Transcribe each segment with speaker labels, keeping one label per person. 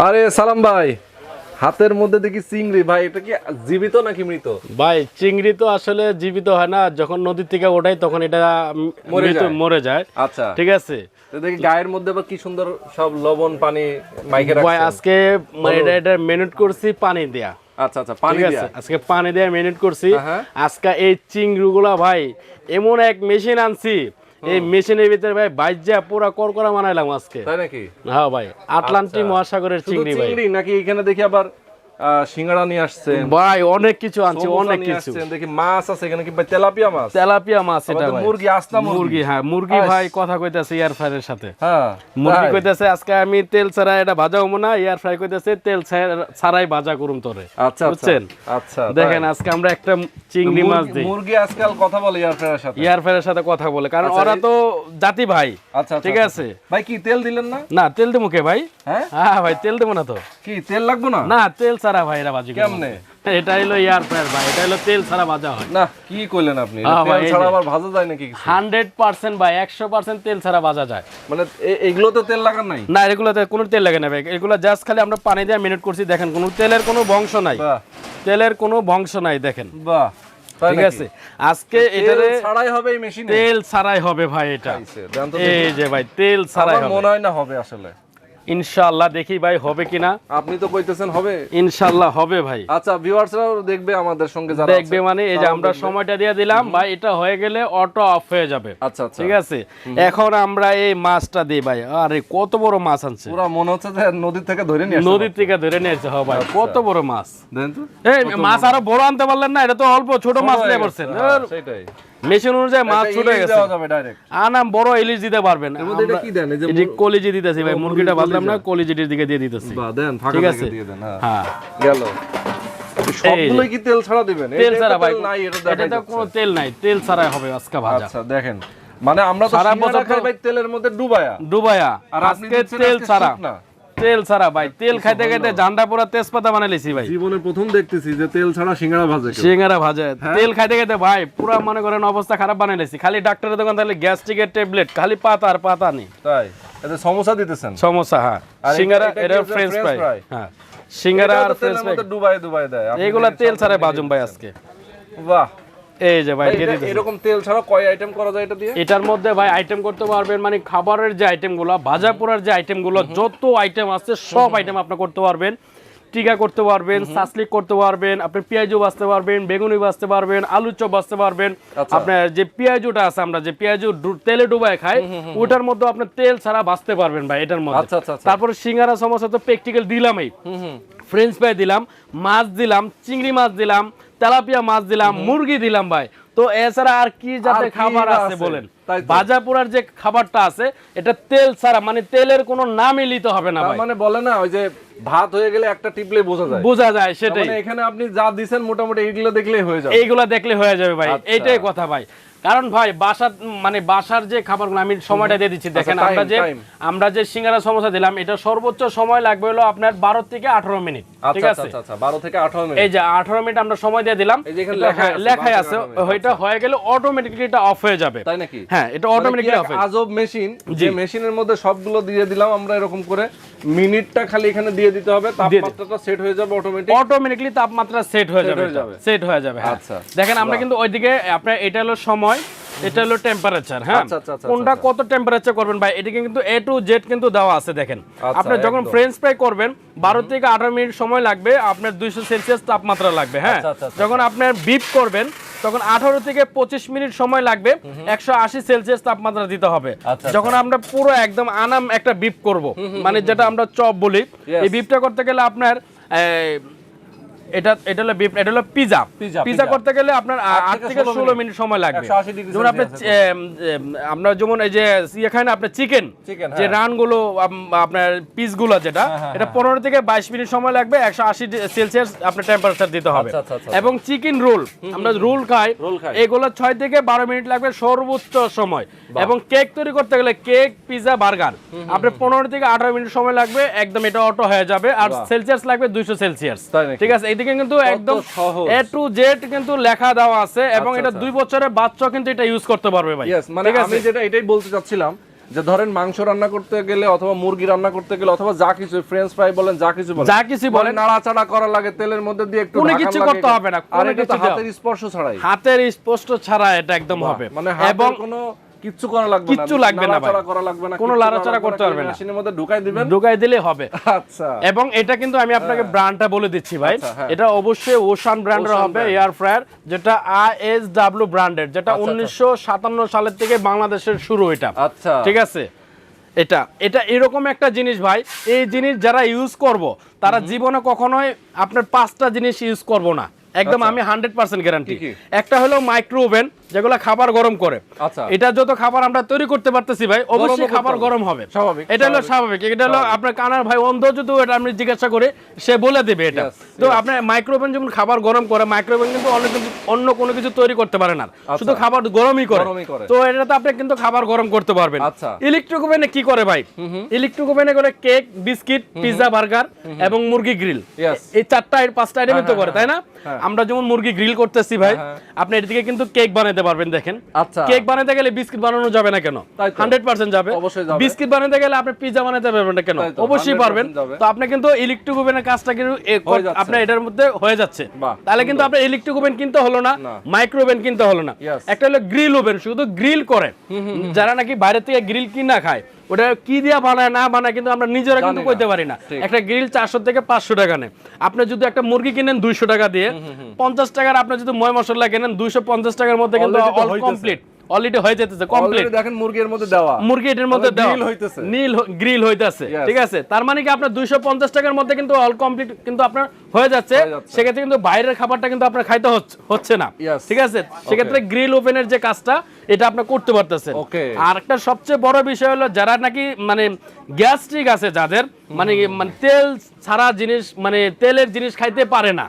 Speaker 1: আরে সালাম ভাই, হাতের মধ্যে দেখি চিংড়ি। ভাই এটা কি জীবিত নাকি মৃত?
Speaker 2: ভাই চিংড়ি তো আসলে জীবিত হয় না, যখন নদীর থেকে ওঠাই তখন এটা মরে যায়।
Speaker 1: আচ্ছা
Speaker 2: ঠিক আছে।
Speaker 1: তো দেখি গায়ের মধ্যে বা কি সুন্দর সব লবণ পানি মাইকে রাখছেন।
Speaker 2: ভাই আজকে মানে এটা মেরিনেট করছি পানি দেয়া।
Speaker 1: আচ্ছা আচ্ছা, পানি দেয়া
Speaker 2: আজকে পানি দেয়া মেরিনেট করছি।
Speaker 1: হ্যাঁ।
Speaker 2: আজকে এই চিংড়িগুলা ভাই এমন এক মেশিন আনছি, এই মেশিনের ভিতরে ভাই বাইজা পুরা করকরা বানাইলাম আজকে।
Speaker 1: তাই নাকি?
Speaker 2: হ্যাঁ ভাই, আটলান্টিক মহাসাগরের চিংড়ি ভাই।
Speaker 1: চিংড়ি নাকি এখানে দেখি আবার সিঙ্গাড়া নিয়ে আসছেন
Speaker 2: ভাই, অনেক কিছু আনছি, অনেক কিছু।
Speaker 1: দেখি মাছ আছে এখানে, কি তেলাপিয়া মাছ?
Speaker 2: তেলাপিয়া মাছ এটা ভাই।
Speaker 1: মুরগি, আস্তা
Speaker 2: মুরগি। হ্যাঁ মুরগি ভাই, কথা কইতাছে এয়ার ফ্রায়ারের সাথে।
Speaker 1: হ্যাঁ
Speaker 2: মুরগি কইতাছে আজকে আমি তেল ছাড়া এটা ভাজা হবো না, এয়ার ফ্রাই কইতাছে তেল ছাড়াই ভাজা করুম তোরে।
Speaker 1: আচ্ছা
Speaker 2: বুঝছেন?
Speaker 1: আচ্ছা
Speaker 2: দেখেন আজকে আমরা একটা চিংড়ি মাছ দিই।
Speaker 1: মুরগি আজকাল কথা বলে এয়ার ফ্রায়ারের সাথে।
Speaker 2: এয়ার ফ্রায়ারের সাথে কথা বলে, কারণ ওরা তো জাতি ভাই।
Speaker 1: আচ্ছা
Speaker 2: ঠিক আছে
Speaker 1: ভাই, কি তেল দিলেন না?
Speaker 2: না তেল দেবো কে ভাই? হ্যাঁ ভাই, তেল দেবো না তো।
Speaker 1: কি তেল লাগবে না?
Speaker 2: না তেল ছাড়া ভাই এরা ভাজি
Speaker 1: কেমনে?
Speaker 2: এটা হলো এয়ার ফ্রায়ার ভাই, এটা হলো তেল ছাড়া ভাজা হয়
Speaker 1: না। কি কইলেন আপনি? তেল ছাড়া আবার ভাজা যায় নাকি?
Speaker 2: 100% ভাই, 100% তেল ছাড়া ভাজা যায়।
Speaker 1: মানে এগুলোতে তেল লাগান নাই?
Speaker 2: না, এগুলোতে কোনো তেল লাগে না ভাই, এগুলো জাস্ট খালি আমরা পানি দিয়ে মিনিট করছি। দেখেন কোনো তেলের কোনো বংশ নাই, তেলের কোনো বংশ নাই। দেখেন
Speaker 1: বাহ,
Speaker 2: ঠিক আছে। আজকে এটারে
Speaker 1: ছাড়াই হবে এই মেশিনে?
Speaker 2: তেল ছাড়াই হবে ভাই এটা। এই যে ভাই তেল ছাড়াই হবে।
Speaker 1: মনে হয় না হবে আসলে।
Speaker 2: ইনশাআল্লাহ দেখি ভাই হবে কিনা।
Speaker 1: আপনি তো কইতেছেন হবে,
Speaker 2: ইনশাআল্লাহ হবে ভাই।
Speaker 1: আচ্ছা ভিউয়ার্সরাও দেখবে আমাদের সঙ্গে, যারা
Speaker 2: দেখবে মানে এই যে আমরা সময়টা দিয়ে দিলাম ভাই, এটা হয়ে গেলে অটো অফ হয়ে যাবে।
Speaker 1: আচ্ছা আচ্ছা,
Speaker 2: ঠিক আছে। এখন আমরা এই মাছটা দিই ভাই। আরে কত বড় মাছ আনছে,
Speaker 1: পুরো মনে হচ্ছে যে নদী থেকে ধরে নিয়ে আসছে।
Speaker 2: নদী থেকে ধরে নিয়ে আসছে। হ্যাঁ ভাই, কত বড় মাছ।
Speaker 1: দেন তো
Speaker 2: এই মাছ আরো বড় আনতে পারলেন না? এটা তো অল্প ছোট মাছ নিয়ে পড়ছেন।
Speaker 1: সেটাই,
Speaker 2: মেশিন অনুযায়ী মাছ ছোট হয়ে গেছে। আনাম বড় ইলিশ দিতে পারবেন।
Speaker 1: এটা কি দেন? এই
Speaker 2: যে কলিজি দিতেছি ভাই, মুরগিটা ভাজলাম না, কলিজিটির দিকে দিয়ে দিতেছি।
Speaker 1: বাহ, দেন ফাঁকা
Speaker 2: আছে
Speaker 1: দিয়ে দেন।
Speaker 2: হ্যাঁ
Speaker 1: গেল। সবগুলোই কি তেল ছাড়া দিবেন?
Speaker 2: তেল ছাড়া ভাই,
Speaker 1: নাই
Speaker 2: এটাতে কোনো তেল নাই, তেল ছাড়াই হবে আজকে ভাজা।
Speaker 1: আচ্ছা দেখেন, মানে আমরা তো
Speaker 2: সারা বছর
Speaker 1: খাই ভাই তেলের মধ্যে ডুবায়া,
Speaker 2: আর আজকে তেল ছাড়া। তেল ছাড়া ভাই, তেল খাইতে খাইতে জান্ডা পুরা তেজপাতা বানাইছি ভাই।
Speaker 1: জীবনে প্রথম দেখতেছি যে তেল ছাড়া সিঙ্গাড়া ভাজে।
Speaker 2: সিঙ্গাড়া ভাজে তেল খাইতে খাইতে ভাই পুরা মনে করেন অবস্থা খারাপ বানাইছি। খালি ডাক্তারের দোকান তাহলে গ্যাস্ট্রিকের ট্যাবলেট, খালি পাতা আর পাতা নেই।
Speaker 1: তাই এতে সমোসা দিতেছেন?
Speaker 2: সমোসা, হ্যাঁ। সিঙ্গাড়া, এটা ফ্রেঞ্চ ফ্রাই। হ্যাঁ, সিঙ্গাড়া আর ফ্রেঞ্চ ফ্রাই
Speaker 1: ডুবাই দেয়।
Speaker 2: এইগুলা তেল ছাড়াই ভাজুম ভাই আজকে।
Speaker 1: বাহ,
Speaker 2: এই যে ভাই দিয়ে দিতেছি।
Speaker 1: এরকম তেল ছাড়া কয় আইটেম করা যায় এটা দিয়ে?
Speaker 2: এটার মধ্যে ভাই আইটেম করতে পারবেন, মানে খাবারের যে আইটেমগুলো, ভাজা পোড়ার যে আইটেমগুলো, যত আইটেম আছে সব আইটেম আপনি করতে পারবেন। টিকা করতে পারবেন, সাসলিক করতে পারবেন, আপনি পেঁয়াজও ভাজতে পারবেন, বেগুনি ভাজতে পারবেন, আলু চপ ভাজতে পারবেন। আপনার যে পেঁয়াজটা আছে, আমরা যে পেঁয়াজ তেলে ডুবায় খাই, ওটার মধ্যে আপনি তেল ছাড়া ভাজতে পারবেন ভাই এটার মধ্যে। তারপরে সিঙ্গারা সমোসা তো প্র্যাকটিক্যাল দিলামই, ফ্রেঞ্চ ফ্রাই দিলাম, মাছ দিলাম, চিংড়ি মাছ দিলাম, তেলাপিয়া মাছ দিলাম, মুরগি দিলাম ভাই। তো এছাড়া আর কি যাতে খাবার আছে বলেন? ভাজা পোড়ার যে খাবারটা আছে এটা তেল ছাড়া, মানে তেলের কোনো নামই নিতে হবে না ভাই।
Speaker 1: মানে বলে না ওই যে ভাত হয়ে গেলে একটা টিপলে বোঝা যায়,
Speaker 2: সেটাই।
Speaker 1: মানে এখানে আপনি যা দিবেন মোটামুটি এইগুলো দেখলেই হয়ে যাবে।
Speaker 2: এইগুলা দেখলে হয়ে যাবে ভাই, এইটাই কথা ভাই। কারণ ভাই বাসার যে খাবারগুলো আমি সময়টা দিয়ে দিচ্ছি। দেখেন আমরা যে সিঙ্গারা সমোসা দিলাম, এটা সর্বোচ্চ সময় লাগবে হলো আপনার 12 থেকে 18 মিনিট। ঠিক আছে,
Speaker 1: 12 থেকে 18 মিনিট।
Speaker 2: এই যে 18 মিনিট আমরা সময় দিয়ে দিলাম, লেখাই আছে, ওইটা হয়ে গেলে অটোমেটিক্যালি এটা অফ হয়ে যাবে।
Speaker 1: তাই নাকি?
Speaker 2: হ্যাঁ, এটা অটোমেটিক্যালি অফ হয়ে যাবে।
Speaker 1: আজব মেশিন, যে মেশিনের মধ্যে সবগুলো দিয়ে দিলাম আমরা এরকম করে, মিনিটটা খালি এখানে দিয়ে দিতে হবে, তাপমাত্রাটা সেট হয়ে যাবে
Speaker 2: অটোমেটিক্যালি তাপমাত্রা সেট হয়ে যাবে। আচ্ছা দেখেন, আমরা কিন্তু ওইদিকে আপনার এটা হলো সময়, এটা হলো টেম্পারেচার। হ্যাঁ, কোনটা কত টেম্পারেচার করবেন ভাই, এদিকে কিন্তু A to Z কিন্তু দেওয়া আছে। দেখেন আপনি যখন ফ্রেঞ্চ ফ্রাই করবেন 12 থেকে 18 মিনিট সময় লাগবে, আপনার 200 সেলসিয়াস তাপমাত্রা লাগবে। হ্যাঁ, যখন আপনার বিপ করবেন তখন 18 থেকে 25 মিনিট সময় লাগবে, 180 সেলসিয়াস তাপমাত্রা দিতে হবে। যখন আমরা পুরো একদম আনাম একটা বিপ করব, মানে যেটা আমরা চপ বলি, এই বিপটা করতে গেলে আপনার এটা হলো বিফ, এটা হলো পিজা করতে গেলে আপনার 8 থেকে 16 মিনিট সময় লাগবে। যেমন আপনি আমরা যেমন এই যে খাই না আপনার চিকেন, যে রানগুলো আপনার পিসগুলো যেটা, এটা 15 থেকে 22 মিনিট সময় লাগবে, 180 সেলসিয়াস আপনার টেম্পারেচার দিতে হবে। এবং চিকেন রোল, আমরা রোল খাই, এগুলো 6 থেকে 12 মিনিট লাগবে সর্বোচ্চ সময়। এবং কেক তৈরি করতে গেলে কেক, পিজা, বার্গার আপনার 15 থেকে 18 মিনিট সময় লাগবে, একদম এটা অটো হয়ে যাবে। আর সেলসিয়াস লাগবে 200 সেলসিয়াস। ঠিক আছে, এদিকে কিন্তু একদম A to Z কিন্তু লেখা দেওয়া আছে, এবং এটা 2 বছরের বাচ্চা কিন্তু এটা ইউজ করতে পারবে ভাই।
Speaker 1: মানে আমি যেটা এটাই বলতে চাচ্ছিলাম যে ধরেন মাংস রান্না করতে গেলে অথবা মুরগি রান্না করতে গেলে অথবা যা কিছু ফ্রেঞ্চ ফ্রাই বলেন যা কিছু বলেন নাড়াচাড়া করা লাগে তেলের মধ্যে দিয়ে একটু
Speaker 2: কোনো কিছু করতে হবে না,
Speaker 1: আর এটা হাতের স্পর্শ ছাড়াই,
Speaker 2: হাতের স্পর্শ ছাড়া এটা একদম হবে।
Speaker 1: মানে এবং কোনো কিচ্ছু করা লাগবে না,
Speaker 2: কিচ্ছু লাগবে না ভাই,
Speaker 1: করা লাগবে না,
Speaker 2: কোনো লাড়াচাড়া করতে হবে না,
Speaker 1: মেশিনের মধ্যে ঢুকাই দিবেন,
Speaker 2: ঢুকাই দিলে হবে।
Speaker 1: আচ্ছা, এবং
Speaker 2: এটা কিন্তু আমি আপনাকে ব্র্যান্ডটা বলে দিচ্ছি ভাই, এটা অবশ্যই ওশান ব্র্যান্ডের হবে এয়ার ফ্রায়ার, যেটা ASW ব্র্যান্ডের, যেটা 1957 সালের থেকে বাংলাদেশের শুরু এটা। আচ্ছা, ঠিক আছে। এটা এরকম একটা জিনিস ভাই, এই জিনিস যারা ইউজ করব তারা জীবনে কখনোই আপনার 5টা জিনিস ইউজ করব না, একদম আমি 100% গ্যারান্টি। একটা হলো মাইক্রো ওভেন, যেগুলো খাবার গরম করে। আচ্ছা, এটা যত খাবার আমরা তৈরি করতে পারতেছি ভাই, অবশ্যই খাবার গরম হবে, স্বাভাবিক, এটা হলো স্বাভাবিক। এটা হলো আপনার কানার ভাই অন্ধ, যদি এটা আমি জিজ্ঞাসা করে সে বলে দেবে এটা। তো আপনার মাইক্রো ওভেন যখন খাবার গরম করে, মাইক্রো ওভেন কিন্তু অন্য কোনো কিছু তৈরি করতে পারে না, শুধু খাবার গরমই করে। তো এটাতে আপনি কিন্তু খাবার গরম করতে পারবেন। ইলেকট্রিক ওভেনে কি করে ভাই? ইলেকট্রিক ওভেনে করে কেক, বিস্কিট, পিৎজা, বার্গার এবং মুরগি গ্রিল, এই 4টা-5টা আইটেমই তো করে, তাই না? আমরা যেমন মুরগি গ্রিল করতেছি ভাই, আপনি এর থেকে কিন্তু কেক বানাতে পারবেন। দেখেন, কেক বানাতে গেলে বিস্কিট বানানো যাবে না কেন? 100% যাবে। বিস্কিট বানাতে গেলে আপনি পিৎজা বানাতে পারবেন না কেন? অবশ্যই পারবেন। তো আপনি কিন্তু ইলেকট্রিক ওভেনের কাজটা কিন্তু আপনার এটার মধ্যে হয়ে যাচ্ছে। তাহলে কিন্তু আপনার ইলেকট্রিক ওভেন কিনতে হলো না, মাইক্রো ওভেন কিনতে হলো না। একটা হলো গ্রিল ওভেন, শুধু গ্রিল করে, যারা নাকি বাইরে থেকে গ্রিল কিনা খায়, ওটা কি দিয়া বানায় না বানায় কিন্তু আমরা নিজেরা কিন্তু কইতে পারি না। একটা গ্রিল 400 থেকে 500 টাকা নেয়। আপনি যদি একটা মুরগি কিনেন 200 টাকা দিয়ে, 50 টাকার আপনি যদি ময় মশলা কিনেন 250 টাকার মধ্যে কিন্তু অল কমপ্লিট অলরেডি হয়ে যেতেছে, কমপ্লিট।
Speaker 1: দেখেন মুরগির মধ্যে দেওয়া,
Speaker 2: মুরগির মধ্যে দেওয়া গ্রিল হইতেছে, ঠিক আছে। তার মানে কি আপনার 250 টাকার মধ্যে কিন্তু অল কমপ্লিট কিন্তু আপনার হয়ে যাচ্ছে। সেক্ষেত্রে কিন্তু বাইরের খাবারটা কিন্তু আপনার খাইতে হচ্ছে না, ঠিক আছে। সেক্ষেত্রে গ্রিল ওভেনের যে কাজটা এটা আপনি করতে পারতেছেন। আর একটা সবচেয়ে বড় বিষয় হলো, যারা নাকি মানে গ্যাস্ট্রিক আছে, যাদের মানে তেল ছাড়া জিনিস, মানে তেলের জিনিস খাইতে পারে না,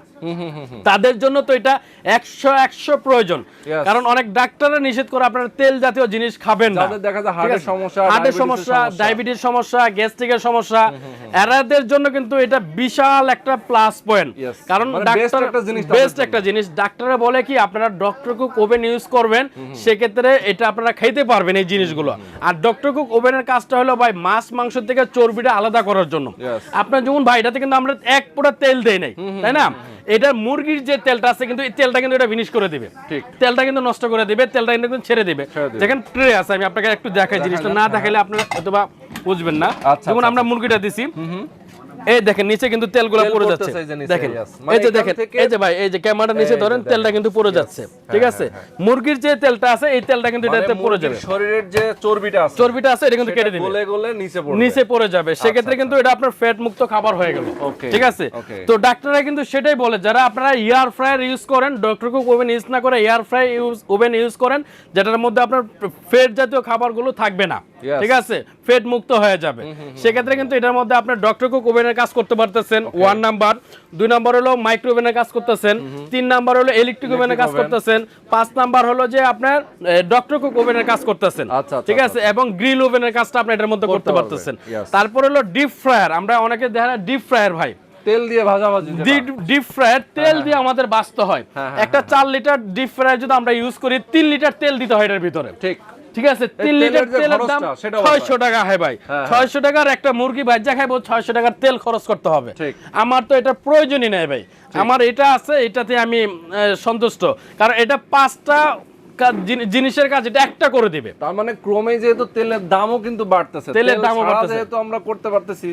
Speaker 2: তাদের জন্য তো এটা 100 প্রয়োজন। কারণ অনেক ডাক্তাররা নিষেধ করে আপনারা তেল জাতীয় জিনিস খাবেন না,
Speaker 1: দেখা যায় হার্টের সমস্যা,
Speaker 2: ডায়াবেটিস সমস্যা, গ্যাস্ট্রিকের সমস্যা, এরাদের জন্য কিন্তু এটা বিশাল একটা প্লাস পয়েন্ট। কারণ ডাক্তার বেস্ট একটা জিনিস, ডাক্তাররা বলে কি আপনারা ডক্টর কুক ওভেন ইউজ করবেন, সেক্ষেত্রে এটা আপনারা খাইতে পারবেন এই জিনিসগুলো। আর ডক্টর কুক ওভেনের কাজটা হলো ভাই মাছ মাংস থেকে চর্বিটা আলাদা করার জন্য। আপনার যেমন ভাই এটাতে কিন্তু আমরা এক ফোঁটা তেল দেই নাই, তাই না? এটা মুরগির যে তেলটা আছে কিন্তু এই তেলটা কিন্তু এটা ফিনিশ করে দিবে, তেলটা কিন্তু নষ্ট করে দিবে, তেলটা কিন্তু ছেড়ে দিবে। দেখেন ট্রে আছে, আমি আপনাকে একটু দেখাই, জিনিসটা না দেখাইলে আপনারা হয়তোবা বুঝবেন না। যেমন আমরা মুরগিটা দিছি, এই দেখেন নিচে কিন্তু তেলগুলো পড়ে যাচ্ছে, দেখেন এই যে দেখেন, এই যে ভাই এই যে ক্যামেরার নিচে ধরেন তেলটা কিন্তু পড়ে যাচ্ছে, ঠিক আছে। মুরগির যে তেলটা আছে এই তেলটা কিন্তু এটাতে পড়ে যাবে,
Speaker 1: শরীরের যে চর্বিটা আছে এটা কিন্তু কেটে দিবে, গলে
Speaker 2: নিচে পড়ে যাবে। সেক্ষেত্রে কিন্তু এটা আপনার ফ্যাট মুক্ত খাবার হয়ে গেল, ঠিক আছে। তো ডাক্তাররা কিন্তু সেটাই বলে, যারা আপনারা এয়ার ফ্রায়ার ইউজ করেন, ডক্টর কুক ওভেন ইউজ না করে এয়ার ফ্রাই ওভেন ইউজ করেন, যেটার মধ্যে আপনার ফ্যাট জাতীয় খাবারগুলো থাকবে না, ঠিক আছে, ফ্যাট মুক্ত হয়ে যাবে। সেক্ষেত্রে কিন্তু এটার মধ্যে আপনার ডক্টর কুক ওভেনের কাজ করতে পারতেছেন, 1 নাম্বার। 2 নাম্বার হলো মাইক্রো ওভেনের কাজ করতেছেন, 3 নাম্বার হলো ইলেকট্রিক ওভেনের কাজ করতেছেন, 5 নাম্বার হলো যে আপনার ডক্টর কুক ওভেনের কাজ করতেছেন, ঠিক আছে। এবং গ্রিল ওভেনের কাজটা আপনি এটার মধ্যে করতে পারতেছেন। তারপর হলো ডিপ ফ্রায়ার, আমরা অনেকে দেখা ডিপ ফ্রায়ার ভাই
Speaker 1: তেল দিয়ে ভাজাভাজি,
Speaker 2: ডিপ ফ্রায়ার তেল দিয়ে আমাদের বাঁচতে হয়। একটা 4 লিটার ডিপ ফ্রায়ার যদি আমরা ইউজ করি, 3 লিটার তেল দিতে হয় এটার ভিতরে, ঠিক আছে। 3 লিটার তেলের দাম 600 টাকা হয় ভাই। 600 টাকার একটা মুরগি ভাজা খাইবো, 600 টাকার তেল খরচ করতে হবে। আমার তো এটা প্রয়োজনই নাই ভাই, আমার এটা আছে, এটাতে আমি সন্তুষ্ট। কারণ এটা 5টা জিনিসের কাজ এটা একটা করে দিবে।
Speaker 1: তার মানে ক্রমে যেহেতু তেলের দামও কিন্তু বাড়তেছে,
Speaker 2: তেলের দামও বাড়তেছে,
Speaker 1: যেহেতু আমরা করতে পারতেছি,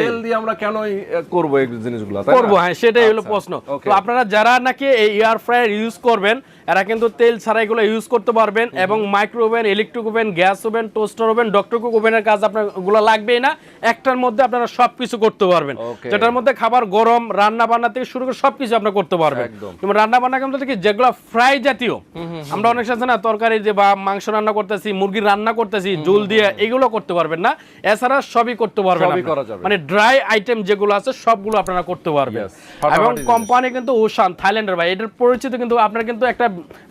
Speaker 1: তেল দিয়ে আমরা কেনই করব এই জিনিসগুলো,
Speaker 2: করব? হ্যাঁ, সেটাই হলো প্রশ্ন। তো আপনারা যারা নাকি এই এয়ার ফ্রায়ার ইউজ করবেন, এরা কিন্তু তেল ছাড়া এগুলো ইউজ করতে পারবেন। এবং micro oven, electric oven, gas oven, toaster oven, doctor cook ওভেনের কাজ আপনার গুলো লাগবেই না। একটার মধ্যে আপনারা সবকিছু করতে পারবেন, যেটার মধ্যে খাবার গরম, রান্না বান্না থেকে শুরু করে সবকিছু আপনি করতে পারবেন। যেমন রান্না বান্না কিন্তু যেগুলো ফ্রাই জাতীয়, আমরা অনেক আছে না তরকারি যে বা মাংস রান্না করতেছি, মুরগি রান্না করতেছি ঝোল দিয়ে, এগুলো করতে পারবেন না। এছাড়া সবই করতে পারবেন, মানে ড্রাই আইটেম যেগুলো আছে সবগুলো আপনারা করতে পারবেন। এবং কোম্পানি কিন্তু ওশান, থাইল্যান্ডের ভাই, এটার পরিচিত কিন্তু আপনার কিন্তু একটা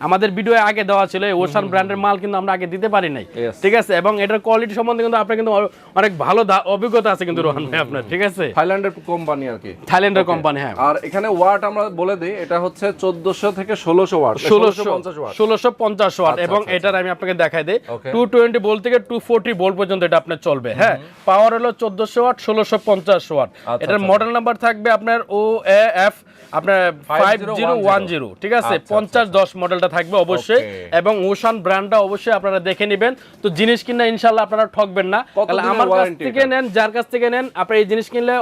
Speaker 2: আমাদের ভিডিও আগে দেওয়া ছিল ওশান ব্র্যান্ডের মাল কিন্তু আমরা আগে দিতে পারি নাই, ঠিক আছে, এবং এটার কোয়ালিটি সম্বন্ধে কিন্তু আপনার কিন্তু অনেক ভালো অভিজ্ঞতা আছে কিন্তু রোহান ভাই আপনার, ঠিক আছে।
Speaker 1: থাইল্যান্ডের কোম্পানি আর কি,
Speaker 2: থাইল্যান্ডের কোম্পানি। হ্যাঁ,
Speaker 1: আর এখানে ওয়াট আমরা বলে দিই, এটা হচ্ছে 1400 থেকে 1600 ওয়াট,
Speaker 2: 1650 ওয়াট, এবং এটার আমি আপনাকে দেখাই দেই 220 ভোল্ট থেকে 240 ভোল্ট পর্যন্ত এটা আপনার চলবে। হ্যাঁ, পাওয়ার হলো 1400 ওয়াট, 1650 ওয়াট। এটার মডেল নাম্বার থাকবে আপনার OAF আপনার 5010, ঠিক আছে, 5010 মডেলটা থাকবে অবশ্যই, এবং ওশান ব্র্যান্ডটা অবশ্যই আপনারা দেখে নেবেন। তো জিনিস কিনলে ইনশাআল্লাহ আপনারা ঠকবেন না, তাহলে আমার কাছ থেকে নেন, যার কাছ থেকে নেন, আপনি এই জিনিস কিনলে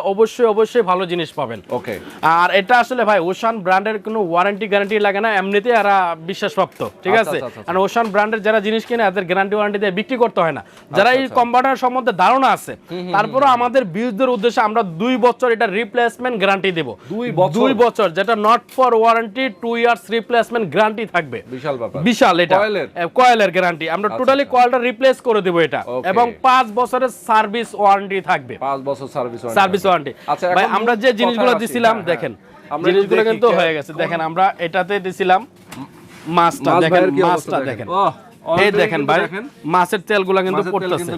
Speaker 2: অবশ্যই ভালো জিনিস পাবেন। ওকে, আর এটা আসলে ভাই ওশান ব্র্যান্ডের কোনো ওয়ারেন্টি গ্যারান্টি লাগে না, এমনিতে এরা বিশ্বাসপ্রাপ্ত, ঠিক আছে। আর ওশান ব্র্যান্ডের যারা জিনিস কিনে এদের গ্যারান্টি ওয়ারেন্টি দিয়ে বিক্রি করতে হয় না। যারা এই কোম্পানির সম্বন্ধে ধারণা আছে, তারপরে আমাদের ভিউজদের উদ্দেশ্যে আমরা 2 বছর এটা রিপ্লেসমেন্ট গ্যারান্টি দেব, 2 বছর, যেটা not for warranty, 2 years replacement guarantee থাকবে। বিশাল ব্যাপার, বিশাল। এটা কয়েলের গ্যারান্টি, আমরা টোটালি কয়েলটা রিপ্লেস করে দেব এটা, এবং 5 বছরের সার্ভিস ওয়ারেন্টি থাকবে, 5 বছর সার্ভিস ওয়ারেন্টি। ভাই আমরা যে জিনিসগুলো দিছিলাম দেখেন, জিনিসগুলো কিন্তু হয়ে গেছে। দেখেন আমরা এটাতে দিছিলাম মাছটা, দেখেন মাছটা দেখেন, এই দেখেন ভাই মাছের তেলগুলো কিন্তু পড়তেছে,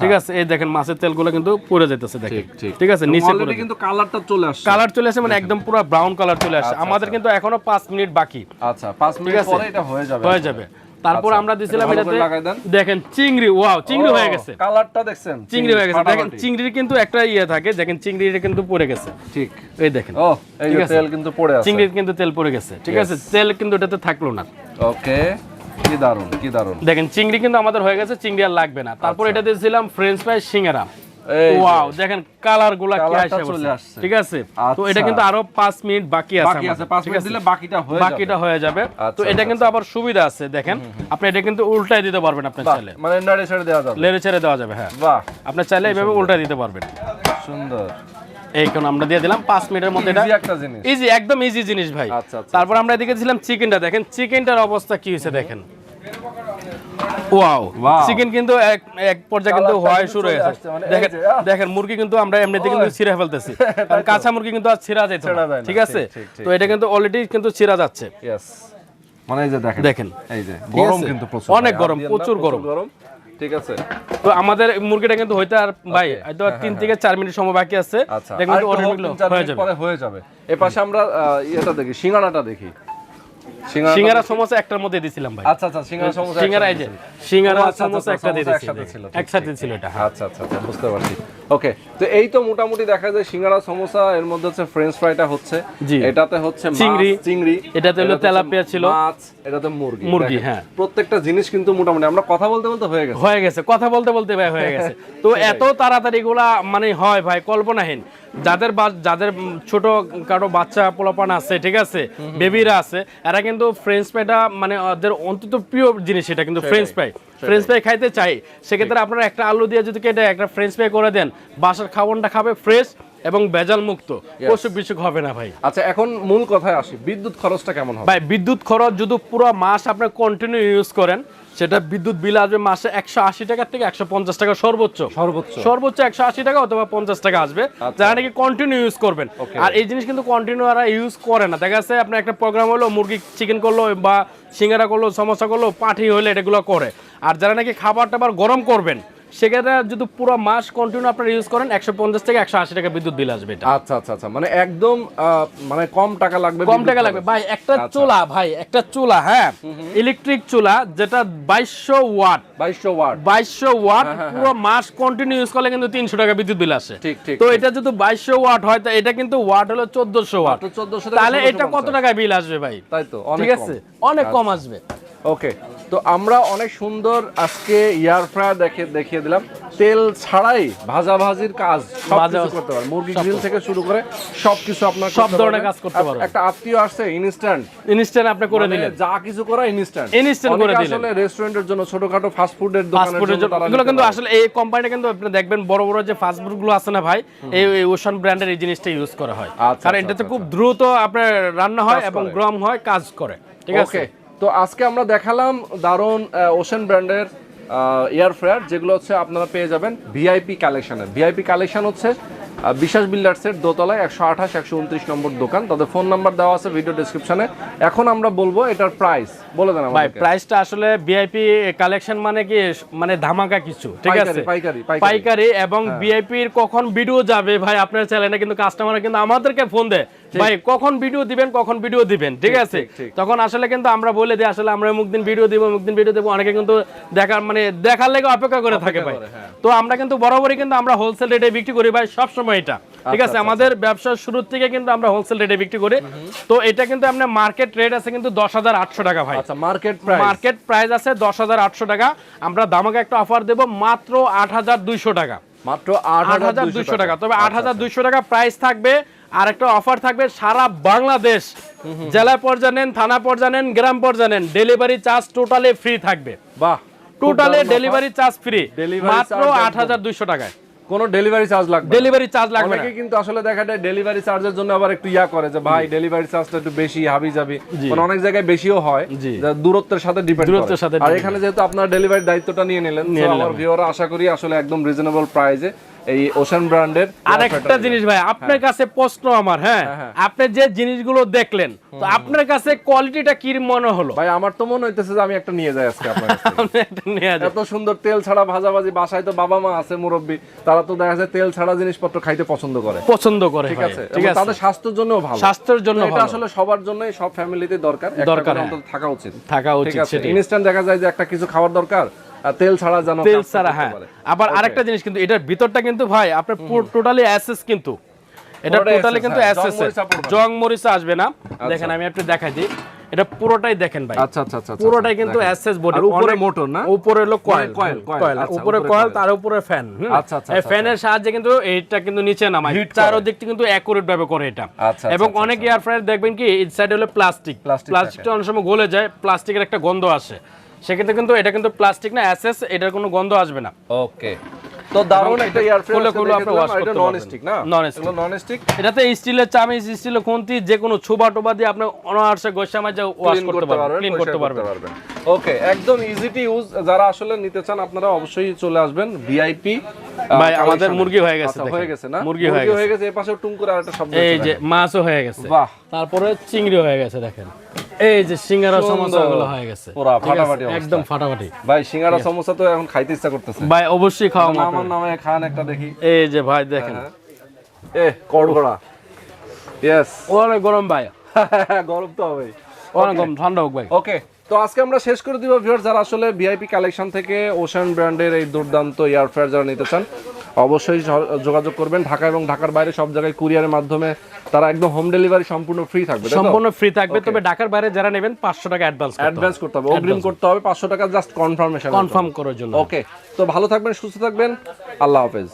Speaker 2: ঠিক আছে, এই দেখেন মাছের তেলগুলো কিন্তু পড়ে যাইতেছে, দেখেন, ঠিক আছে, নিচে পড়ে কিন্তু কালারটা চলে আসছে, কালার চলে আসে, মানে একদম পুরো ব্রাউন কালার চলে আসে। আমাদের কিন্তু এখনো 5 মিনিট বাকি। আচ্ছা, 5 মিনিট পরে এটা হয়ে যাবে। তারপর আমরা দিছিলাম এটাতে, দেখেন চিংড়ি, ওয়াও, চিংড়ি হয়ে গেছে, কালারটা দেখছেন, চিংড়ি হয়ে গেছে। দেখেন চিংড়ির কিন্তু একটা থাকে, দেখেন চিংড়িটা কিন্তু পড়ে গেছে, ঠিক, এই দেখেন, এই যে তেল কিন্তু পড়ে আছে, চিংড়ির কিন্তু তেল পড়ে গেছে, ঠিক আছে, তেল কিন্তু এটাতে থাকলো না। ওকে, কি দারুন, দেখেন চিংড়ি কিন্তু আমাদের হয়ে গেছে, চিংড়ি আর লাগবে না। তারপর এটা দিয়েছিলাম ফ্রেঞ্চ ফ্রাই সিঙ্গারা, ওয়াও, দেখেন কালারগুলো কি আসছে, ঠিক আছে। তো এটা কিন্তু আরো 5 মিনিট বাকি আছে, 5 মিনিট দিলে বাকিটা হয়ে যাবে। তো এটা কিন্তু আবার সুবিধা আছে, দেখেন আপনি এটা কিন্তু উল্টায় দিতে পারবেন, আপনার চাইলে মানে নেড়ে ছেড়ে দেওয়া যাবে। হ্যাঁ, বাহ, আপনি চাইলে এইভাবে উল্টায় দিতে পারবেন। সুন্দর। এইখানে আমরা দিয়ে দিলাম 5 মিনিটের মধ্যে, এটা ইজি, একদম ইজি জিনিস ভাই। তারপর আমরা এদিকে দিয়েছিলাম চিকেনটা, দেখেন চিকেনটার অবস্থা কি হয়েছে, দেখেন, ওয়াও, চিকেন কিন্তু এক পর্যায়ে কিন্তু হয় শুরু হয়ে গেছে। দেখেন মুরগি কিন্তু আমরা এমনিতে কিন্তু ছিঁড়ে ফেলতেছি, কারণ কাঁচা মুরগি কিন্তু আর ছিঁড়া যাইতো না, ঠিক আছে। তো এটা কিন্তু অলরেডি কিন্তু ছিঁড়া যাচ্ছে, মানে এই যে দেখেন, এই যে গরম কিন্তু প্রচুর, অনেক গরম, প্রচুর গরম, ঠিক আছে। তো আমাদের মুরগিটা কিন্তু হইতে আর ভাই হয়তো 3 থেকে 4 মিনিট সময় বাকি আছে, দেখুন হয়ে যাবে। এই পাশে আমরা এটা দেখি, সিঙ্গাড়াটা দেখি, সিঙ্গারা সমোসা একটার মধ্যে দিছিলাম ভাই। আচ্ছা, সিঙ্গারা, এই যে সিঙ্গারা সমোসা একটা দিয়ে দিয়েছিল, একসাথে ছিল এটা। আচ্ছা, বুঝতে পারছি। ওকে, তো এই তো মোটামুটি দেখা যায় সিঙ্গারা সমোসা, এর মধ্যে হচ্ছে ফ্রেঞ্চ ফ্রাইটা হচ্ছে, এটাতে হচ্ছে চিংড়ি, এটাতে হলো তেলাপিয়া ছিল, মাছ, এটাতে মুরগি। হ্যাঁ, প্রত্যেকটা জিনিস কিন্তু মোটামুটি আমরা কথা বলতে হয়ে গেছে, কথা বলতে ভাই হয়ে গেছে। তো এত তাড়াতাড়ি এগুলা মানে হয় ভাই কল্পনাহীন। যাদের ছোট কারো বাচ্চা পোলাপান আছে, ঠিক আছে, বেবিরা আছে, এরা কিন্তু ফ্রেঞ্চ ফ্রাইটা মানে ওদের অন্তত প্রিয় জিনিস, এটা কিন্তু ফ্রেঞ্চ ফ্রাই খাইতে চাই। সেক্ষেত্রে আপনারা একটা আলু দিয়ে যদি কেটে একটা ফ্রেঞ্চ ফ্রাই করে দেন, বাসার খাবারটা খাবে ফ্রেশ এবং ভেজাল মুক্ত, অসুখ বিসুখ হবে না ভাই। আচ্ছা, এখন মূল কথায় আসি, বিদ্যুৎ খরচটা কেমন হবে ভাই? বিদ্যুৎ খরচ যদি পুরো মাস আপনি কন্টিনিউ ইউজ করেন, সেটা বিদ্যুৎ বিল আসবে মাসে 180 টাকা থেকে 150 টাকা, সর্বোচ্চ 180 টাকা অথবা 50 টাকা আসবে, যারা নাকি কন্টিনিউ ইউজ করবেন। আর এই জিনিস কিন্তু কন্টিনিউ আর ইউজ করে না, দেখা যাচ্ছে আপনার একটা প্রোগ্রাম হলো, মুরগি চিকেন করলো বা সিঙ্গারা করলো, সমোসা করলো, পাটি হলে এটাগুলো করে। আর যারা নাকি খাবার টাবার গরম করবেন, সেক্ষেত্রে যদি পুরো মাস কন্টিনিউ আপনারা ইউজ করেন, 150 থেকে 180 টাকা বিদ্যুৎ বিল আসবে। আচ্ছা, মানে একদম মানে কম টাকা লাগবে ভাই। একটা চুলা ভাই, একটা চুলা, হ্যাঁ, ইলেকট্রিক চুলা, যেটা 2200 ওয়াট পুরো মাস কন্টিনিউ ইউজ করলে কিন্তু 300 টাকা বিদ্যুৎ বিল আসে। তো এটা যদি 2200 ওয়াট হয়, তো এটা কিন্তু ওয়াট হলো 1400 ওয়াট, তাহলে এটা কত টাকা বিল আসবে ভাই? তাই তো, ঠিক আছে, অনেক কম আসবে। ওকে, তো আমরা অনেক সুন্দর আজকে এয়ার ফ্রায়ার দেখিয়ে দিলাম, তেল ছাড়াই ভাজাভাজির কাজ সবকিছু করতে পারবেন, মুরগি গ্রিল থেকে শুরু করে সবকিছু আপনার সব ধরনের কাজ করতে পারবেন। একটা আত্মীয় আসছে, ইনস্ট্যান্ট আপনি করে দিলেন, যা কিছু করা ইনস্ট্যান্ট করে দিলেন। আসলে রেস্টুরেন্টের জন্য, ছোটখাটো ফাস্ট ফুডের দোকানের জন্য এগুলো কিন্তু আসলে এই কোম্পানিটা কিন্তু আপনি দেখবেন বড় যে ফাস্ট ফুড গুলো আছে না ভাই, এই ওশান ব্র্যান্ডের এই জিনিসটা ইউজ করা হয়, কারণ এটাতে খুব দ্রুত আপনার রান্না হয় এবং গরম হয়, কাজ করে, ঠিক আছে। তো আজকে আমরা দেখালাম দারুন ওশান ব্র্যান্ডের এয়ার ফ্রায়ার, যেগুলো হচ্ছে আপনারা পেয়ে যাবেন ভিআইপি কালেকশনে। ভিআইপি কালেকশন হচ্ছে
Speaker 1: বিশ্বাস বিল্ডার্সের দোতলায় 128 129 নম্বর দোকান। তাদের ফোন নাম্বার দেওয়া আছে ভিডিও ডেসক্রিপশনে। এখন আমরা বলবো এটার প্রাইস বলে দেন
Speaker 2: ভাই। প্রাইসটা আসলে ভিআইপি কালেকশন মানে কি, মানে ধামাকা কিছু, ঠিক আছে, পাইকারি এবং ভিআইপির কখন ভিডিও যাবে ভাই আপনার চ্যানেলে কিন্তু কাস্টমাররা কিন্তু আমাদেরকে ফোন দেয়, ভাই কখন ভিডিও দিবেন, ঠিক আছে। তখন আসলে কিন্তু আমরা বলে দিই আসলে আমরা অমুক দিন ভিডিও দিব, অনেকে কিন্তু দেখার লেগে অপেক্ষা করে থাকে ভাই। তো আমরা কিন্তু বরাবরই কিন্তু আমরা হোলসেল রেটে বিক্রি করি ভাই, সব সময় এটা, ঠিক আছে। আমাদের ব্যবসার শুরু থেকে কিন্তু আমরা হোলসেল রেটে বিক্রি করি। তো এটা কিন্তু আপনার মার্কেট রেট আছে কিন্তু 10,800 টাকা ভাই।
Speaker 1: আচ্ছা, মার্কেট
Speaker 2: প্রাইস আছে 10,800 টাকা। আমরা দামাকে একটা অফার দেব মাত্র 8,200 টাকা, মাত্র 8,200 টাকা। তবে 8,200 টাকা প্রাইস থাকবে, আর একটা অফার থাকবে সারা বাংলাদেশ, জেলা পর্যায়ে নেন, থানা পর্যায়ে নেন, গ্রাম পর্যায়ে নেন, ডেলিভারি চার্জ টোটালি ফ্রি থাকবে। বাহ, টোটালি ডেলিভারি চার্জ ফ্রি মাত্র 8,200 টাকায়। কোনো ডেলিভারি চার্জ লাগবে না। কিন্তু আসলে দেখা যায় ডেলিভারি চার্জের জন্য আবার একটু করে যে ভাই ডেলিভারি চার্জটা একটু বেশি হাবি যাবে, মানে অনেক জায়গায় বেশিও হয়, দূরত্বের সাথে ডিপেন্ড করে। আর এখানে যেহেতু আপনারা ডেলিভারি দায়িত্বটা নিয়ে নিলেন, আমার ভিউয়াররা আশা করি আসলে একদম রিজনেবল প্রাইসে এই ওশান ব্র্যান্ডের। আরেকটা জিনিস ভাই আপনার কাছে প্রশ্ন আমার, হ্যাঁ, আপনি যে জিনিসগুলো দেখলেন তো আপনার কাছে কোয়ালিটিটা কি মনে হলো? ভাই আমার তো মনে হইতেছে যে আমি একটা নিয়ে যাই আজকে আপনার কাছে। আপনি একটা নিয়ে যান। এত সুন্দর তেল ছাড়া ভাজাভাজি, বাসায় তো বাবা মা আছে মুরব্বি, তারা তো দেখা যায় তেল ছাড়া জিনিসপত্র খাইতে পছন্দ করে, ঠিক আছে, ঠিক আছে। তাদের স্বাস্থ্যের জন্য ভালো, স্বাস্থ্যের জন্য ভালো। এটা আসলে সবার জন্যই, সব ফ্যামিলিতে দরকার, অন্তত থাকা উচিত। ইনস্ট্যান্ট দেখা যায় যে একটা কিছু খাবার দরকার, তেল ছাড়া জানো, তেল ছাড়া। হ্যাঁ, আবার আরেকটা জিনিস কিন্তু এটার ভিতরটা কিন্তু ভাই আপনার টোটালি এসএস, কিন্তু এটা টোটালি কিন্তু এসএস, জং মরিচ আসবে না। দেখেন আমি একটু দেখাই দিই, এটা পুরোটাই দেখেন ভাই। আচ্ছা আচ্ছা আচ্ছা, পুরোটাই কিন্তু এসএস বডি, উপরে মোটর না, উপরে হলো কয়েল, উপরে কয়েল, তার উপরে ফ্যান। আচ্ছা আচ্ছা, এই ফ্যানের সাহায্যে কিন্তু এইটা কিন্তু নিচে নামায়, চারদিকটা কিন্তু অ্যাকুরেট ভাবে করে এটা। এবং অনেক এয়ার ফ্রায়ার দেখবেন কি ইনসাইড হলো প্লাস্টিকটা অনেক সময় গলে যায়, প্লাস্টিকের একটা গন্ধ আসে, সেক্ষেত্রে কিন্তু এটা কিন্তু প্লাস্টিক না, এসএস, এটার কোনো গন্ধ আসবে না। ওকে, তো দারুণ একটা এয়ার ফ্রায়ার খুলে আপনি ওয়াশ করতে পারবেন। নন স্টিক না, নন স্টিক। এটাতে স্টিলের চামচ, স্টিলের খুন্তি, যে কোনো ছোবা টোবা দিয়ে আপনি অনায়াসে গোসা মাজা ওয়াশ করতে পারবেন, ক্লিন করতে পারবেন। ওকে, একদম ইজি টু ইউজ। যারা আসলে নিতে চান আপনারা অবশ্যই চলে আসবেন ভিআইপি। ভাই আমাদের মুরগি হয়ে গেছে, হয়ে গেছে না, মুরগি হয়ে গেছে। এই পাশে টুং করে আরেকটা শব্দ, এই যে মাছও হয়ে গেছে। বাহ, তারপরে চিংড়ি হয়ে গেছে। দেখেন এই যে সিঙ্গারা সমোসা গুলো হয়ে গেছে, পুরো ফাটাফাটি, একদম ফাটাফাটি। ভাই সিঙ্গারা সমোসা তো এখন খাইতে ইচ্ছা করতেছে ভাই, অবশ্যই খাওয়া। আমার নামে খান একটা দেখি। এই যে ভাই দেখেন, কড়কড়া, ইয়েস, অনেক গরম ভাই। গরম তো হবে, অনেক গরম, ঠান্ডা হোক ভাই। ওকে, তো আজকে আমরা শেষ করে দিব ভিউয়ার। যারা আসলে ভিআইপি কালেকশন থেকে ওশান ব্র্যান্ডের এই দুর্দান্ত এয়ার ফ্রায়ার যারা নিতে চান অবশ্যই যোগাযোগ করবেন। ঢাকা এবং ঢাকার বাইরে সব জায়গায় কুরিয়ারের মাধ্যমে তারা একদম হোম ডেলিভারি সম্পূর্ণ ফ্রি থাকবে, সম্পূর্ণ ফ্রি থাকবে। তবে ঢাকার বাইরে যারা নেবেন 500 টাকা অ্যাডভান্স করতে হবে, অগ্রিম করতে হবে 500 টাকা, জাস্ট কনফার্ম করার জন্য। ওকে, তো ভালো থাকবেন, সুস্থ থাকবেন, আল্লাহ হাফেজ।